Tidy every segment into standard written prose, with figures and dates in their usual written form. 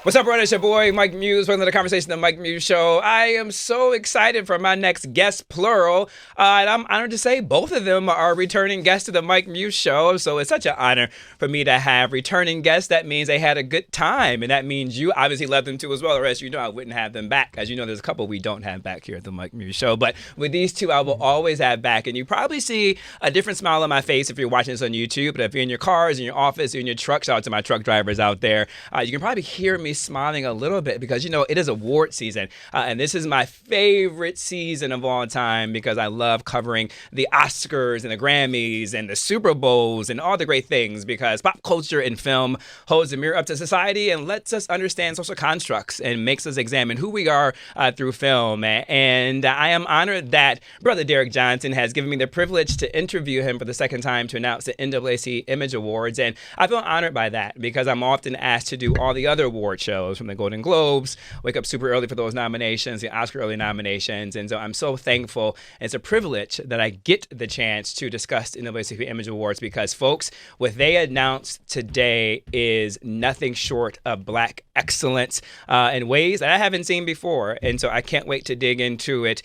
What's up, brother? It's your boy, Mike Muse. Welcome to the Conversation, the Mike Muse Show. I am so excited for my next guest, plural. And I'm honored to say both of them are returning guests to the Mike Muse Show. So it's such an honor for me to have returning guests. That means they had a good time. And that means you obviously love them too as well. The rest, you know, I wouldn't have them back. As you know, there's a couple we don't have back here at the Mike Muse Show. But with these two, I will always have back. And you probably see a different smile on my face if you're watching this on YouTube. But if you're in your cars, in your office, in your truck, shout out to my truck drivers out there, you can probably hear me smiling a little bit because, you know, it is award season. And this is my favorite season of all time because I love covering the Oscars and the Grammys and the Super Bowls and all the great things because pop culture and film holds a mirror up to society and lets us understand social constructs and makes us examine who we are through film. And I am honored that Brother Derrick Johnson has given me the privilege to interview him for the second time to announce the NAACP Image Awards. And I feel honored by that because I'm often asked to do all the other award shows from the Golden Globes, wake up super early for those nominations, the Oscar early nominations. And so I'm so thankful. It's a privilege that I get the chance to discuss the NAACP Image Awards because, folks, what they announced today is nothing short of Black excellence in ways that I haven't seen before. And so I can't wait to dig into it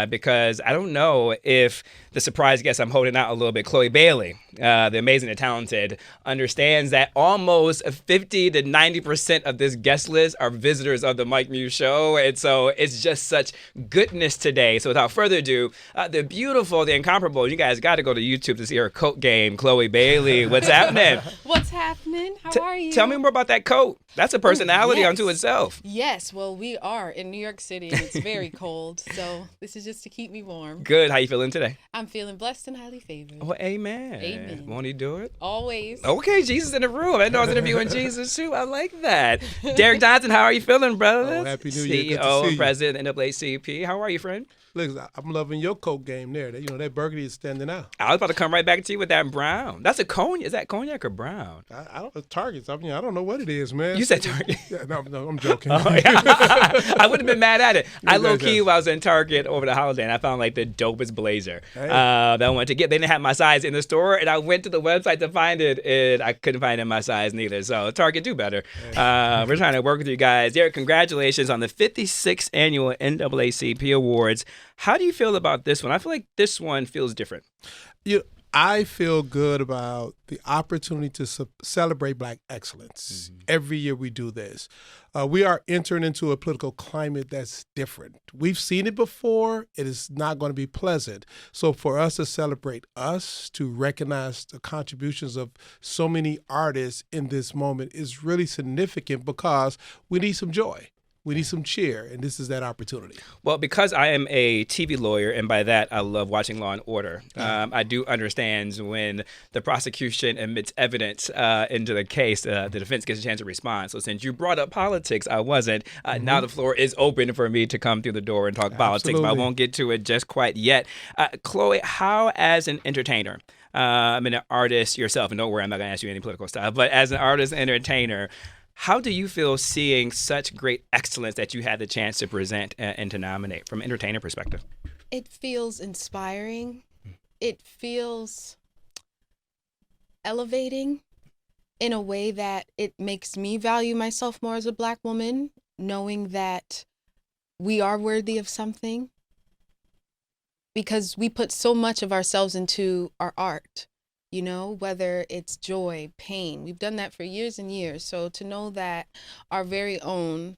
because I don't know if the surprise guest I'm holding out a little bit, Chloe Bailey, the amazing and talented, understands that almost 50 to 90% of this guest list are visitors of the Mike Muse Show. And so it's just such goodness today. So without further ado, the beautiful, the incomparable, you guys got to go to YouTube to see her coat game, Chloe Bailey. What's happening? What's happening? How are you? Tell me more about that coat. That's a personality unto itself. Yes. Well, we are in New York City and it's very cold. So this is just to keep me warm. Good. How you feeling today? I'm feeling blessed and highly favored. Oh, amen. Amen. Won't he do it? Always. Okay, Jesus in the room. I know I was interviewing Jesus too. I like that. Derrick Johnson, how are you feeling, brother? Oh, Happy New Year. CEO and President of NAACP. How are you, friend? Look, I'm loving your coat game there. That burgundy is standing out. I was about to come right back to you with that brown. That's a cognac. Is that cognac or brown? I don't Targets. I don't know what it is, man. You said Target. Yeah, no, I'm joking. Oh, yeah. I wouldn't have been mad at it. I low-key, while I was in Target over the holiday, and I found like the dopest blazer that I wanted to get. They didn't have my size in the store, and I went to the website to find it, and I couldn't find it in my size neither. So Target, do better. We're trying to work with you guys. Derrick, congratulations on the 56th Annual NAACP Awards. How do you feel about this one? I feel like this one feels different. I feel good about the opportunity to celebrate Black excellence. Mm-hmm. Every year we do this. We are entering into a political climate that's different. We've seen it before. It is not going to be pleasant. So for us to celebrate us, to recognize the contributions of so many artists in this moment is really significant because we need some joy. We need some cheer, and this is that opportunity. Well, because I am a TV lawyer, and by that I love watching Law and Order, I do understand when the prosecution admits evidence into the case, the defense gets a chance to respond. So since you brought up politics, I wasn't. Now the floor is open for me to come through the door and talk politics, but I won't get to it just quite yet. Chloe, how as an entertainer, I'm an artist yourself, and don't worry, I'm not going to ask you any political stuff, but as an artist and entertainer, how do you feel seeing such great excellence that you had the chance to present and to nominate from an entertainer perspective? It feels inspiring. It feels elevating in a way that it makes me value myself more as a Black woman, knowing that we are worthy of something because we put so much of ourselves into our art. You know, whether it's joy, pain, we've done that for years and years. So to know that our very own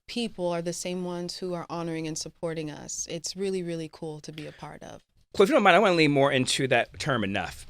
people are the same ones who are honoring and supporting us, it's really, really cool to be a part of. Well, if you don't mind, I want to lean more into that term enough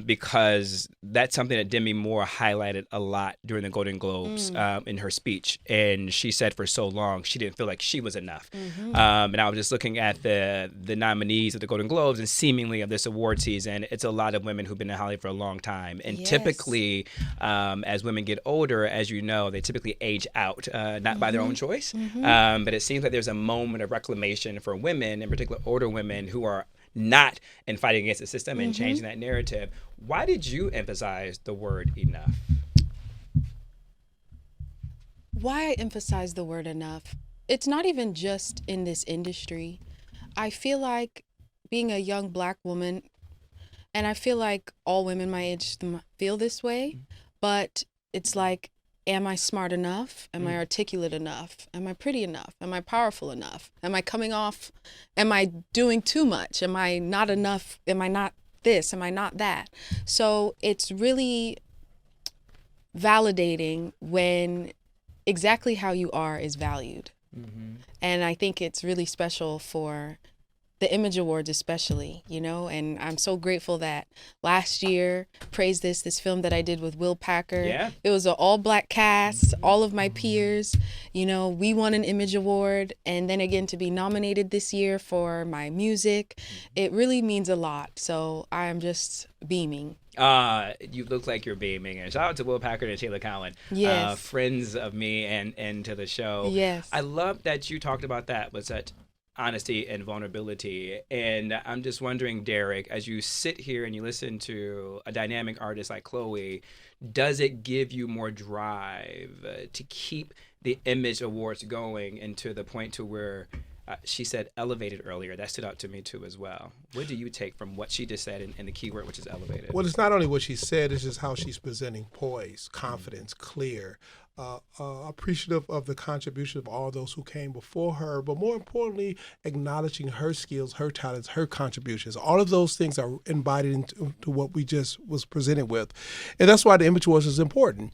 because that's something that Demi Moore highlighted a lot during the Golden Globes in her speech. And she said for so long she didn't feel like she was enough. And I was just looking at the nominees of the Golden Globes and seemingly of this award season, it's a lot of women who've been in Hollywood for a long time. And typically, as women get older, as you know, they typically age out, not by their own choice. But it seems like there's a moment of reclamation for women, in particular older women who are not in fighting against the system and changing that narrative. Why did you emphasize the word enough? Why I emphasize the word enough? It's not even just in this industry. I feel like being a young Black woman, and I feel like all women my age feel this way, but it's like am I smart enough? Am I articulate enough? Am I pretty enough? Am I powerful enough? Am I doing too much? Am I not enough? Am I not this? Am I not that? So it's really validating when exactly how you are is valued. And I think it's really special for the Image Awards especially, and I'm so grateful that last year, Praise this film that I did with Will Packer, it was an all-black cast, all of my peers, we won an Image Award, and then again to be nominated this year for my music, it really means a lot, so I'm just beaming. You look like you're beaming. And shout out to Will Packard and Taylor Cowan, friends of me and to the show. Yes. I love that you talked about that with such honesty and vulnerability. And I'm just wondering, Derrick, as you sit here and you listen to a dynamic artist like Chloe, does it give you more drive to keep the Image Awards going and to the point to where she said elevated earlier? That stood out to me too as well. What do you take from what she just said in the key word, which is elevated? Well, it's not only what she said, it's just how she's presenting poise, confidence, clear, appreciative of the contribution of all those who came before her, but more importantly, acknowledging her skills, her talents, her contributions. All of those things are embodied into what we just was presented with. And that's why the Image Awards is important.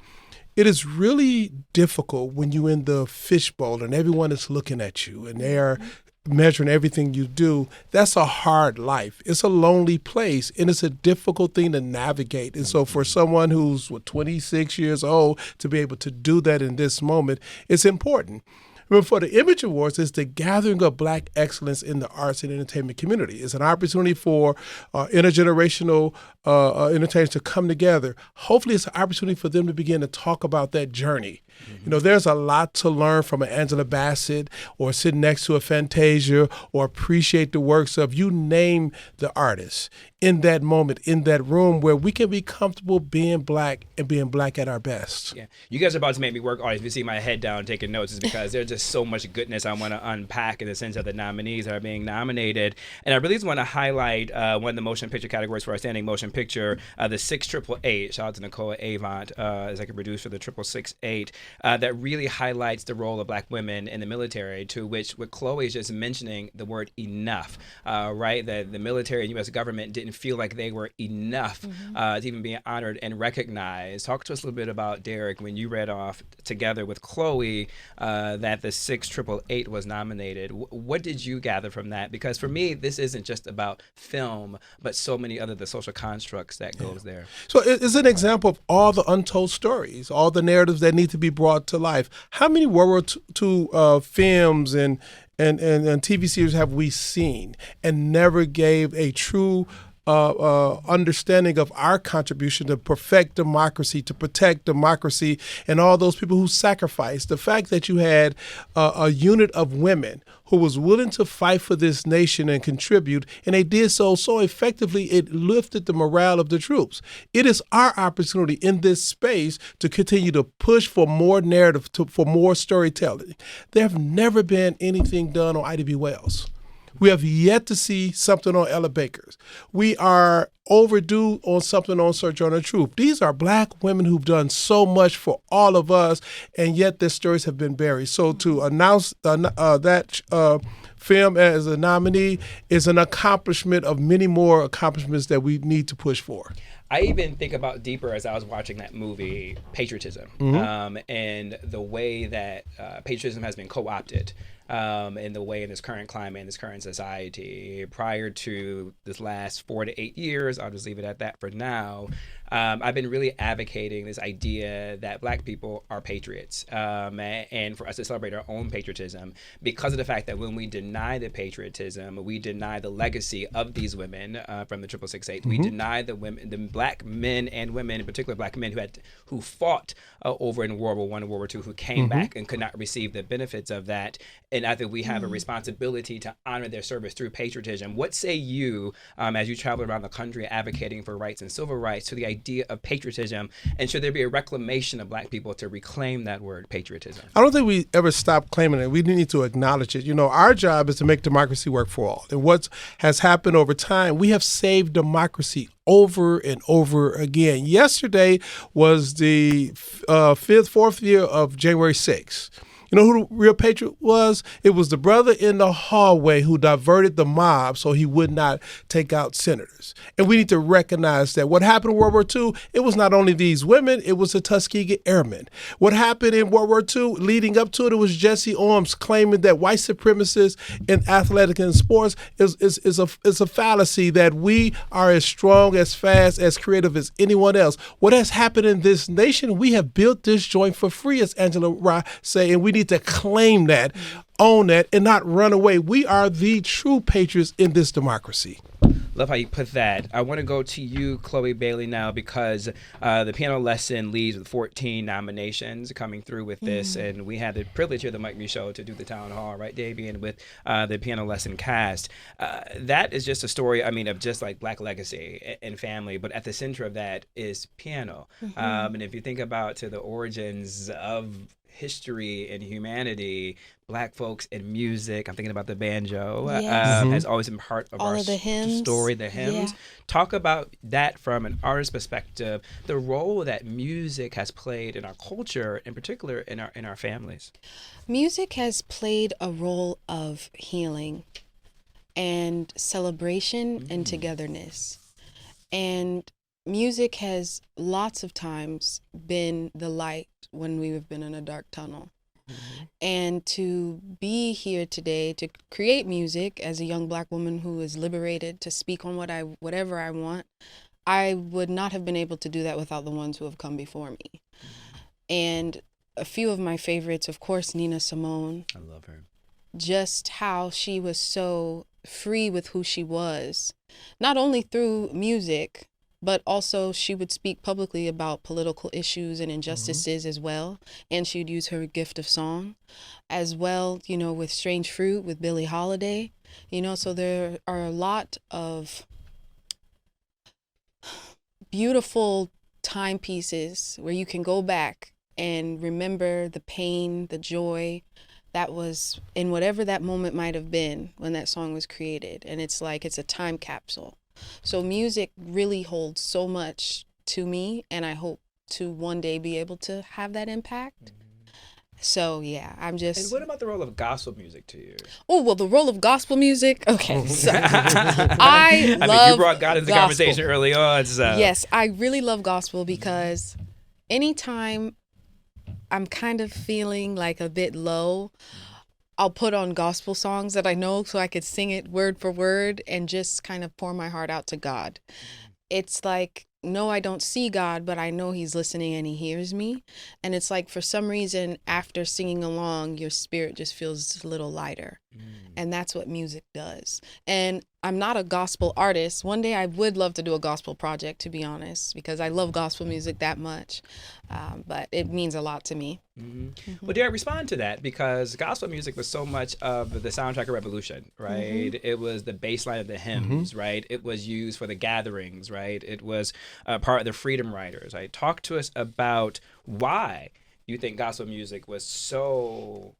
It is really difficult when you're in the fishbowl and everyone is looking at you and they are measuring everything you do. That's a hard life. It's a lonely place, and it's a difficult thing to navigate. And so for someone who's 26 years old to be able to do that in this moment, it's important. But for the Image Awards, it's the gathering of Black excellence in the arts and entertainment community. It's an opportunity for intergenerational entertainers to come together. Hopefully, it's an opportunity for them to begin to talk about that journey. There's a lot to learn from an Angela Bassett or sitting next to a Fantasia or appreciate the works of, you name the artist, in that moment, in that room where we can be comfortable being Black and being Black at our best. Yeah, you guys are about to make me work hard. If you see my head down taking notes, is because there's just so much goodness I want to unpack in the sense of the nominees that are being nominated. And I really just want to highlight one of the motion picture categories for Outstanding Motion Picture, the 688. Shout out to Nicole Avant, executive producer of the 688. That really highlights the role of Black women in the military, to which what Chloe is just mentioning, the word enough, right? That the military and U.S. government didn't feel like they were enough to even be honored and recognized. Talk to us a little bit about, Derrick, when you read off together with Chloe that the 688 was nominated. What did you gather from that? Because for me, this isn't just about film, but so many other the social constructs that goes there. So it's an example of all the untold stories, all the narratives that need to be brought to life. How many World War II films and TV series have we seen and never gave a true understanding of our contribution to perfect democracy, to protect democracy, and all those people who sacrificed? The fact that you had a unit of women who was willing to fight for this nation and contribute, and they did so effectively, it lifted the morale of the troops. It is our opportunity in this space to continue to push for more narrative, for more storytelling. There have never been anything done on Ida B. Wells. We have yet to see something on Ella Baker's. We are overdue on something on Sojourner Truth. These are Black women who've done so much for all of us, and yet their stories have been buried. So to announce that film as a nominee is an accomplishment of many more accomplishments that we need to push for. I even think about deeper as I was watching that movie, Patriotism, and the way that patriotism has been co-opted. In the way in this current climate, in this current society. Prior to this last 4 to 8 years, I'll just leave it at that for now, I've been really advocating this idea that Black people are patriots, and for us to celebrate our own patriotism, because of the fact that when we deny the patriotism, we deny the legacy of these women from the 688. We deny the women, the Black men and women, in particular Black men who fought over in World War I and World War II, who came back and could not receive the benefits of that. And I think we have a responsibility to honor their service through patriotism. What say you, as you travel around the country advocating for rights and civil rights, to the idea of patriotism, and should there be a reclamation of Black people to reclaim that word patriotism? I don't think we ever stop claiming it. We need to acknowledge it. Our job is to make democracy work for all. And what has happened over time, we have saved democracy over and over again. Yesterday was the fourth year of January 6th. You know who the real patriot was? It was the brother in the hallway who diverted the mob so he would not take out senators. And we need to recognize that what happened in World War II, it was not only these women, it was the Tuskegee Airmen. What happened in World War II, leading up to it, was Jesse Owens claiming that white supremacists in athletics and sports is a fallacy, that we are as strong, as fast, as creative as anyone else. What has happened in this nation, we have built this joint for free, as Angela Rye say, and we need to claim that, own that, and not run away. We are the true patriots in this democracy. Love how you put that. I want to go to you, Chloe Bailey, now, because the piano lesson leads with 14 nominations coming through with this, and we had the privilege here at the Mike Muse Show to do the town hall, right, Davian, with the piano lesson cast. That is just a story, of just like Black legacy and family, but at the center of that is piano. And if you think about to the origins of history and humanity, Black folks and music, I'm thinking about the banjo, has always been part of our story, the hymns. Yeah. Talk about that from an artist perspective, the role that music has played in our culture, in particular in our families. Music has played a role of healing and celebration and togetherness. And music has lots of times been the light when we have been in a dark tunnel. And to be here today to create music as a young Black woman who is liberated to speak on whatever I want, I would not have been able to do that without the ones who have come before me. And a few of my favorites, of course, Nina Simone. I love her. Just how she was so free with who she was, not only through music, but also she would speak publicly about political issues and injustices as well. And she would use her gift of song as well, with Strange Fruit, with Billie Holiday, so there are a lot of beautiful timepieces where you can go back and remember the pain, the joy that was in whatever that moment might have been when that song was created. And it's like it's a time capsule. So music really holds so much to me, and I hope to one day be able to have that impact. So yeah, I'm just. And what about the role of gospel music to you? Oh, well, the role of gospel music. Okay, so I love. You brought God into the conversation early on. So. Yes, I really love gospel because anytime I'm kind of feeling like a bit low, I'll put on gospel songs that I know so I could sing it word for word and just kind of pour my heart out to God. It's like, no, I don't see God, but I know he's listening and he hears me. And it's like, for some reason, after singing along, your spirit just feels a little lighter. And that's what music does. And I'm not a gospel artist. One day I would love to do a gospel project, to be honest, because I love gospel music that much. But it means a lot to me. Well, Derrick, respond to that, because gospel music was so much of the soundtrack of Revolution, right? It was the baseline of the hymns, right? It was used for the gatherings, right? It was part of the Freedom Riders, right? Talk to us about why you think gospel music was so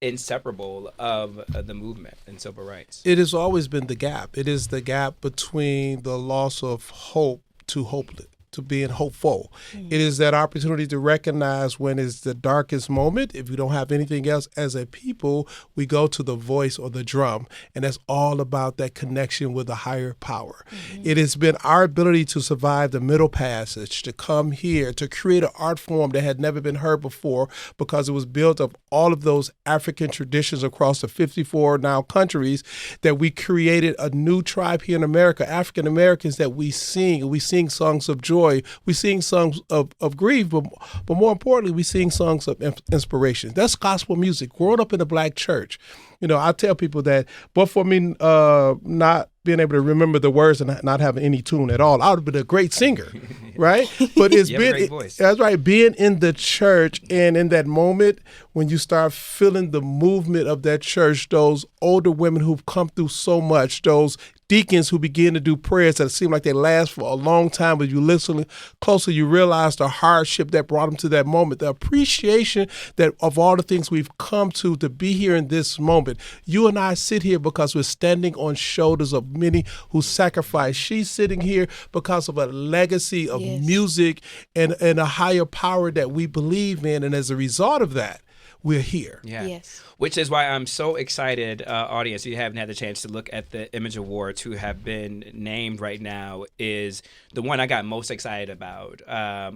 inseparable of the movement and civil rights. It has always been the gap. It is the gap between the loss of hope to hopeless, to being hopeful. It is that opportunity to recognize when it's the darkest moment. If we don't have anything else as a people, we go to the voice or the drum, and that's all about that connection with a higher power. It has been our ability to survive the Middle Passage, to come here, to create an art form that had never been heard before, because it was built of all of those African traditions across the 54 now countries, that we created a new tribe here in America, African Americans, that we sing songs of joy. We sing songs of grief, but more importantly, we sing songs of inspiration. That's gospel music. Growing up in a Black church, I tell people that, but for me not being able to remember the words and not having any tune at all. I would have been a great singer, right? But it's you have a great voice. That's right. Being in the church and in that moment when you start feeling the movement of that church, those older women who've come through so much, those deacons who begin to do prayers that seem like they last for a long time, but you listen closer, you realize the hardship that brought them to that moment, the appreciation that of all the things we've come to be here in this moment. You and I sit here because we're standing on shoulders of many who sacrificed. She's sitting here because of a legacy of music and a higher power that we believe in, and as a result of that, we're here. Yeah. Yes. Which is why I'm so excited, audience, if you haven't had the chance to look at the Image Awards who have been named right now, is the one I got most excited about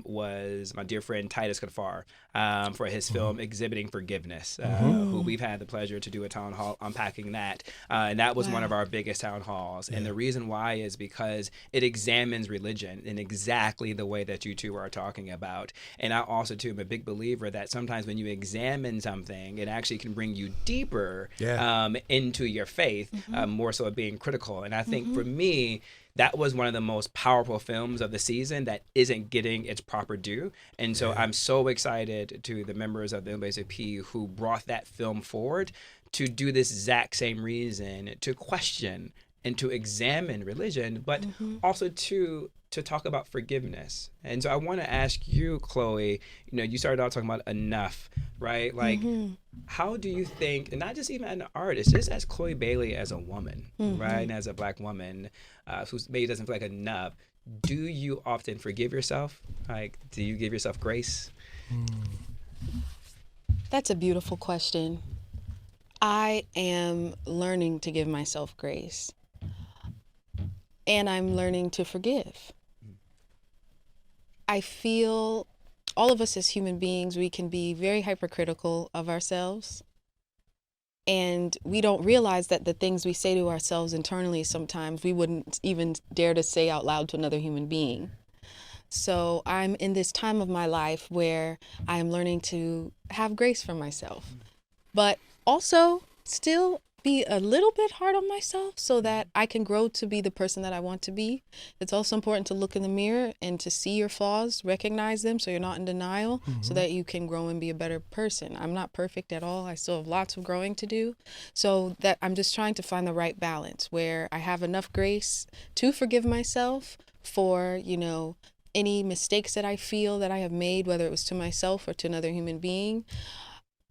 was my dear friend Titus Kafar for his film Exhibiting Forgiveness, who we've had the pleasure to do a town hall unpacking that. And that was one of our biggest town halls. And the reason why is because it examines religion in exactly the way that you two are talking about. And I also, too, am a big believer that sometimes when you examine something, it actually can bring you deeper into your faith, more so being critical. And I think for me, that was one of the most powerful films of the season that isn't getting its proper due. And so I'm so excited to the members of the NAACP who brought that film forward to do this exact same reason, to question and to examine religion, but also to talk about forgiveness. And so I want to ask you, Chloe, you started out talking about enough, right? Like, how do you think, and not just even as an artist, just as Chloe Bailey as a woman, right? And as a Black woman who maybe doesn't feel like enough, do you often forgive yourself? Like, do you give yourself grace? That's a beautiful question. I am learning to give myself grace. And I'm learning to forgive. I feel all of us as human beings, we can be very hypercritical of ourselves. And we don't realize that the things we say to ourselves internally, sometimes we wouldn't even dare to say out loud to another human being. So I'm in this time of my life where I'm learning to have grace for myself, but also still be a little bit hard on myself so that I can grow to be the person that I want to be. It's also important to look in the mirror and to see your flaws, recognize them so you're not in denial, so that you can grow and be a better person. I'm not perfect at all. I still have lots of growing to do. So that I'm just trying to find the right balance where I have enough grace to forgive myself for, any mistakes that I feel that I have made, whether it was to myself or to another human being.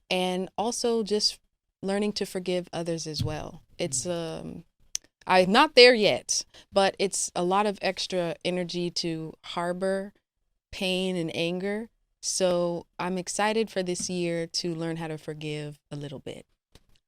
And also just learning to forgive others as well. It's I'm not there yet, but it's a lot of extra energy to harbor pain and anger. So I'm excited for this year to learn how to forgive a little bit.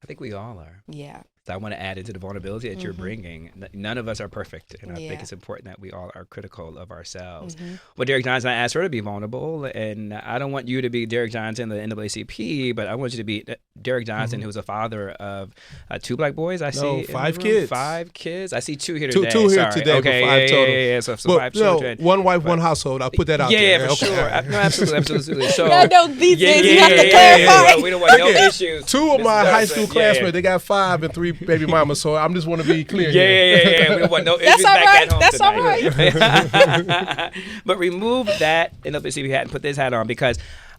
I think we all are. Yeah. I want to add into the vulnerability that you're bringing. None of us are perfect, and I think it's important that we all are critical of ourselves. Well, Derrick Johnson, I asked her to be vulnerable, and I don't want you to be Derrick Johnson, the NAACP, but I want you to be Derrick Johnson, who's a father of 2 Black boys. I see 5 kids. 5 kids. I see 2 here today. Two here today, okay, but 5 total. Yeah. So 5 children. One wife, one household. I'll put that out there. Yeah, for sure. No, absolutely. So, these days you have to clarify. We don't want no issues. 2 of my high school classmates, they got 5 and 3 baby mamas, so I'm just want to be clear. Yeah. We don't want no issues back at home That's tonight. all right. But remove that NAACP hat and put this hat on, because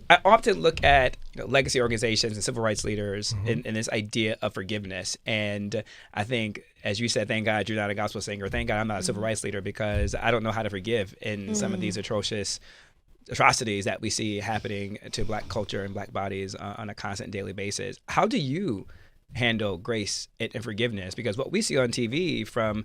I often look at legacy organizations and civil rights leaders in this idea of forgiveness. And I think, as you said, thank God you're not a gospel singer. Thank God I'm not a civil rights leader, because I don't know how to forgive in some of these atrocities that we see happening to Black culture and Black bodies on a constant daily basis. How do you handle grace and forgiveness? Because what we see on TV from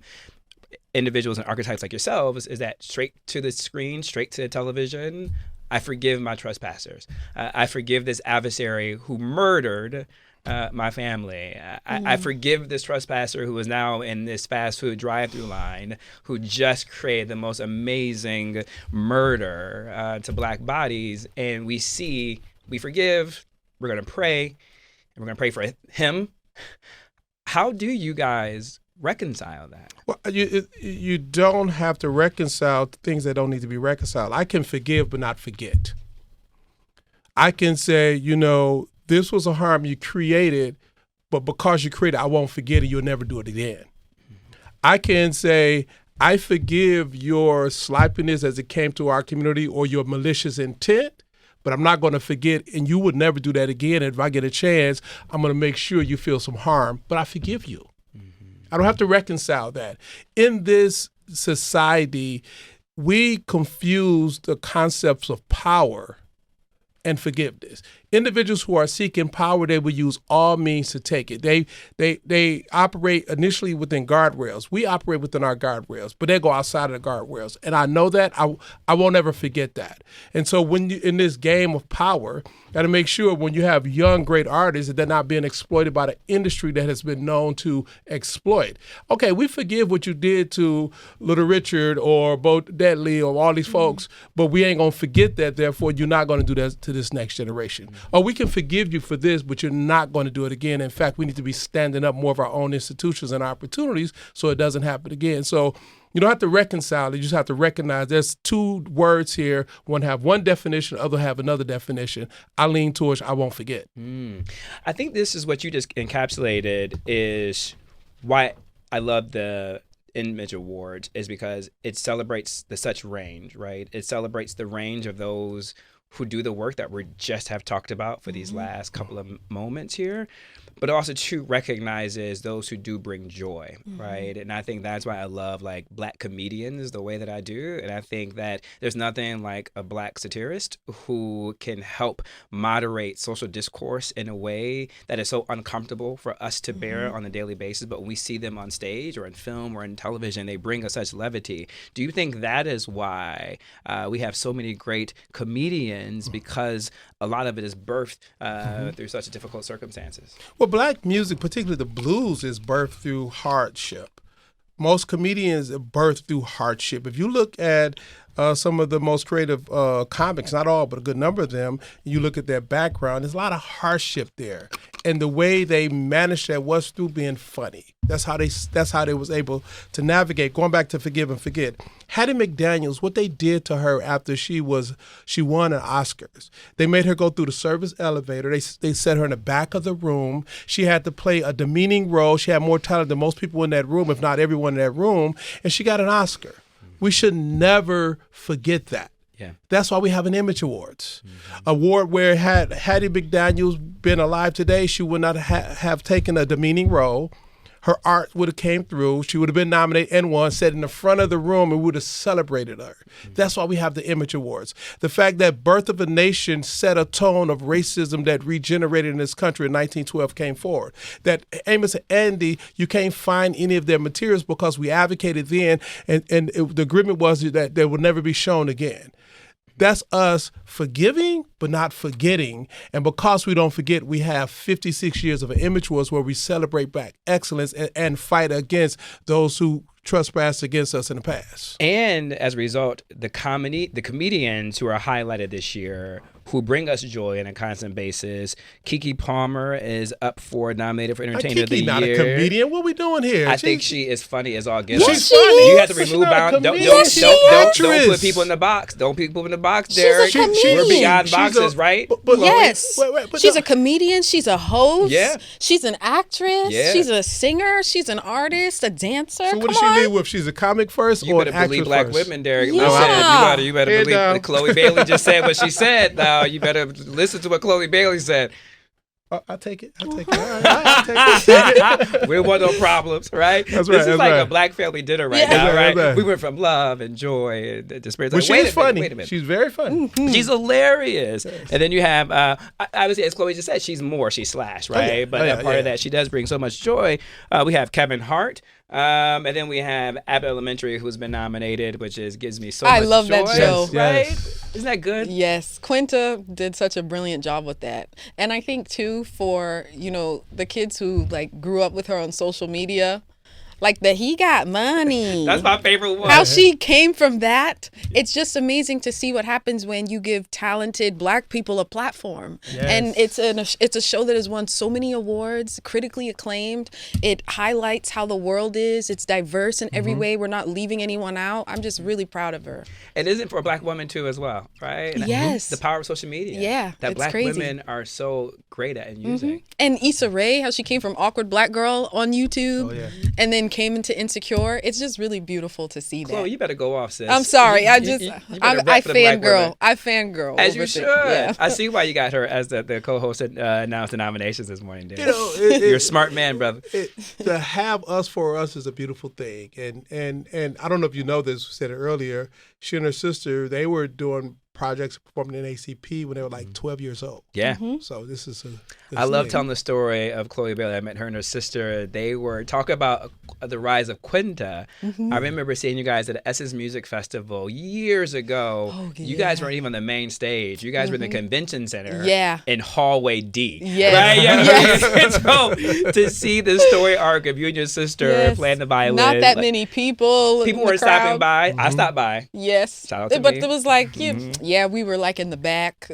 individuals and archetypes like yourselves is that straight to the screen, straight to the television, I forgive my trespassers. I forgive this adversary who murdered my family. I forgive this trespasser who is now in this fast food drive-through line, who just created the most amazing murder to Black bodies. And we forgive, we're going to pray, and we're going to pray for him. How do you guys reconcile that? Well, you don't have to reconcile things that don't need to be reconciled. I can forgive but not forget. I can say, this was a harm you created, but because you created it, I won't forget it. You'll never do it again. I can say, I forgive your sloppiness as it came to our community or your malicious intent, but I'm not going to forget, and you would never do that again. And if I get a chance, I'm going to make sure you feel some harm, but I forgive you. I don't have to reconcile that. In this society, we confuse the concepts of power and forgiveness. Individuals who are seeking power, they will use all means to take it. They operate initially within guardrails. We operate within our guardrails, but they go outside of the guardrails. And I know that. I won't ever forget that. And so when you in this game of power, got to make sure when you have young, great artists that they're not being exploited by the industry that has been known to exploit. Okay, we forgive what you did to Little Richard or Bo Deadly or all these folks, but we ain't going to forget that. Therefore, you're not going to do that to this next generation. Or we can forgive you for this, but you're not going to do it again. In fact, we need to be standing up more of our own institutions and opportunities so it doesn't happen again. So you don't have to reconcile it. You just have to recognize there's two words here. One have one definition, other have another definition. I lean towards I won't forget. I think this is what you just encapsulated is why I love the Image Awards, is because it celebrates the such range, right? It celebrates the range of those who do the work that we just have talked about for these last couple of moments here, but also too recognizes those who do bring joy, right? And I think that's why I love like Black comedians the way that I do. And I think that there's nothing like a Black satirist who can help moderate social discourse in a way that is so uncomfortable for us to bear on a daily basis. But when we see them on stage or in film or in television, they bring us such levity. Do you think that is why we have so many great comedians, because a lot of it is birthed through such difficult circumstances? Well, Black music, particularly the blues, is birthed through hardship. Most comedians are birthed through hardship. If you look at some of the most creative comics, not all, but a good number of them, you look at their background, there's a lot of hardship there. And the way they managed that was through being funny. That's how they was able to navigate. Going back to Forgive and Forget, Hattie McDaniels, what they did to her after she won an Oscars, they made her go through the service elevator. They set her in the back of the room. She had to play a demeaning role. She had more talent than most people in that room, if not everyone in that room, and she got an Oscar. We should never forget that. Yeah. That's why we have an Image Awards. Award where had Hattie McDaniels been alive today, she would not have taken a demeaning role. Her art would have came through. She would have been nominated and won, sat in the front of the room, and we would have celebrated her. That's why we have the Image Awards. The fact that Birth of a Nation set a tone of racism that regenerated in this country in 1912 came forward. That Amos and Andy, you can't find any of their materials because we advocated then, and the agreement was that they would never be shown again. That's us forgiving, but not forgetting. And because we don't forget, we have 56 years of an Image Wars where we celebrate Black excellence and fight against those who trespassed against us in the past. And as a result, the comedians who are highlighted this year, who bring us joy on a constant basis. Keke Palmer is up for nominated for Entertainer of the Year. Not a comedian. What are we doing here? I think she is funny as all get out. She's funny. You have to remove bounds. Don't put people in the box. Don't put people in the box, Derrick. We're beyond boxes, right? Yes. She's a comedian. She's a host. Yeah. She's an actress. Yeah. She's a singer. She's an artist, a dancer. So what does she lead with? She's a comic first or an actress first? You better believe Black women, Derrick. Yeah. You better believe that Chloe Bailey just said what she said. Now you better listen to what Chloe Bailey said. I'll take it. I'll take it. I'll take it. We don't want no problems, right? That's right. This is like a Black family dinner right now, right? That's right. We went from love and joy and despair. Well, she's funny. Wait a minute. She's very funny. She's hilarious. Yes. And then you have, I would say, as Chloe just said, she's slash, right? But part of that, she does bring so much joy. We have Kevin Hart. And then we have Abbott Elementary, who's been nominated, which gives me so much joy. I love that show. Right? Yes. Isn't that good? Yes. Quinta did such a brilliant job with that. And I think, too, for, the kids who, grew up with her on social media, that he got money. That's my favorite one. How she came from that. It's just amazing to see what happens when you give talented Black people a platform. Yes. And it's a show that has won so many awards, critically acclaimed. It highlights how the world is. It's diverse in every way. We're not leaving anyone out. I'm just really proud of her. And isn't for a Black woman too as well, right? And yes. The power of social media. Yeah, that it's Black crazy. women are so great at and using. And Issa Rae, how she came from awkward Black girl on YouTube. Oh, yeah. And then and came into Insecure. It's just really beautiful to see that. Chloe, you better go off, sis. I'm sorry. I fangirl. I fangirl. As you over should. Yeah. I see why you got her as the co-host and announced the nominations this morning, dude. You know, You're a smart man, brother. To have us for us is a beautiful thing. And I don't know if you know this, we said it earlier, she and her sister, they were doing projects performing in NAACP when they were like 12 years old. Yeah. So this is I love telling the story of Chloe Bailey. I met her and her sister. They were talking about the rise of Quinta. I remember seeing you guys at the Essence Music Festival years ago. Oh, You guys weren't even on the main stage. You guys were in the convention center in hallway D. Yeah. Right? Yeah. Yes. So to see the story arc of you and your sister playing the violin. Not that many people. People were stopping by. I stopped by. Yes. Shout out to but me. it was like, yeah, we were like in the back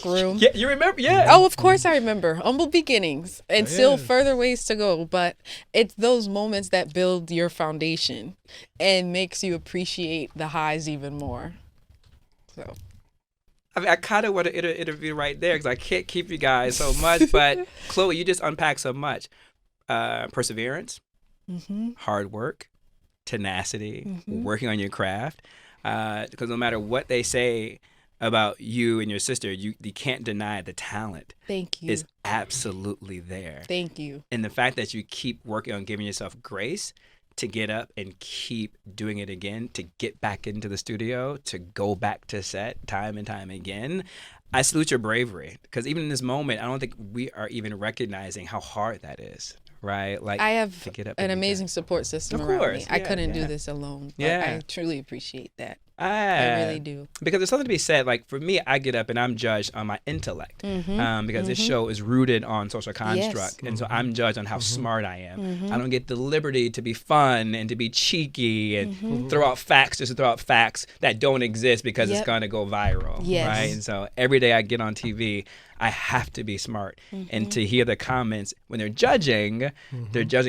room. Yeah, you remember? Yeah. Oh, of course I remember. Humble beginnings and still further ways to go. But it's those moments that build your foundation and makes you appreciate the highs even more. So. I mean, I kind of want to interview right there because I can't keep you guys so much. But Chloe, you just unpacked so much. Perseverance, hard work, tenacity, working on your craft. Because no matter what they say about you and your sister, you can't deny the talent. Thank you. Is absolutely there. Thank you. And the fact that you keep working on giving yourself grace to get up and keep doing it again, to get back into the studio, to go back to set time and time again. I salute your bravery because even in this moment, I don't think we are even recognizing how hard that is. Right, like I have to get up an amazing support system of around course. me. I couldn't do this alone. But I truly appreciate that. I really do. Because there's something to be said. Like for me, I get up and I'm judged on my intellect because this show is rooted on social construct, and so I'm judged on how smart I am. I don't get the liberty to be fun and to be cheeky and throw out facts just to throw out facts that don't exist because it's gonna go viral. Yes. Right, and so every day I get on TV, I have to be smart. And to hear the comments when they're judging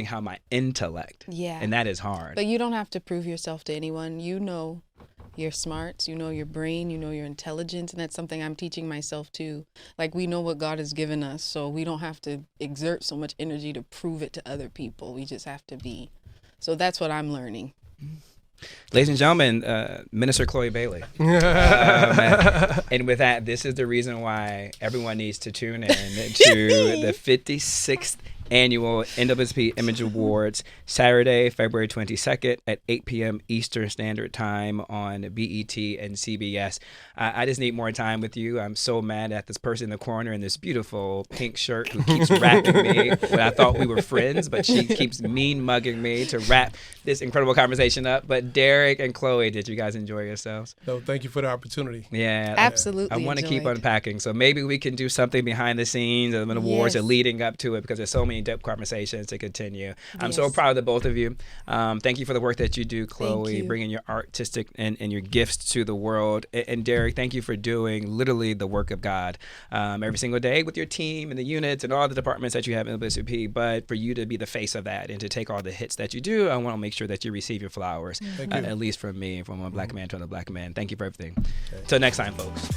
how my intellect. Yeah. And that is hard. But you don't have to prove yourself to anyone. You know your smarts, you know your brain, you know your intelligence. And that's something I'm teaching myself too. Like we know what God has given us, so we don't have to exert so much energy to prove it to other people. We just have to be. So that's what I'm learning. Ladies and gentlemen, Minister Chloe Bailey. And with that, this is the reason why everyone needs to tune in to the 56th annual NAACP Image Awards, Saturday, February 22nd at 8 p.m. Eastern Standard Time on BET and CBS. I just need more time with you. I'm so mad at this person in the corner in this beautiful pink shirt who keeps rapping me when I thought we were friends, but she keeps mean mugging me to wrap this incredible conversation up. But Derrick and Chloe, did you guys enjoy yourselves? No, thank you for the opportunity. Yeah. Absolutely. I want to keep unpacking. So maybe we can do something behind the scenes of the awards and leading up to it because there's so many dope conversations to continue. I'm so proud of the both of you. Thank you for the work that you do, Chloe, bringing your artistic and your gifts to the world. And Derrick, thank you for doing literally the work of God every single day with your team and the units and all the departments that you have in the NAACP. But for you to be the face of that and to take all the hits that you do, I want to make sure that you receive your flowers, at least from me, from a black man to another black man. Thank you for everything. Till next time, folks.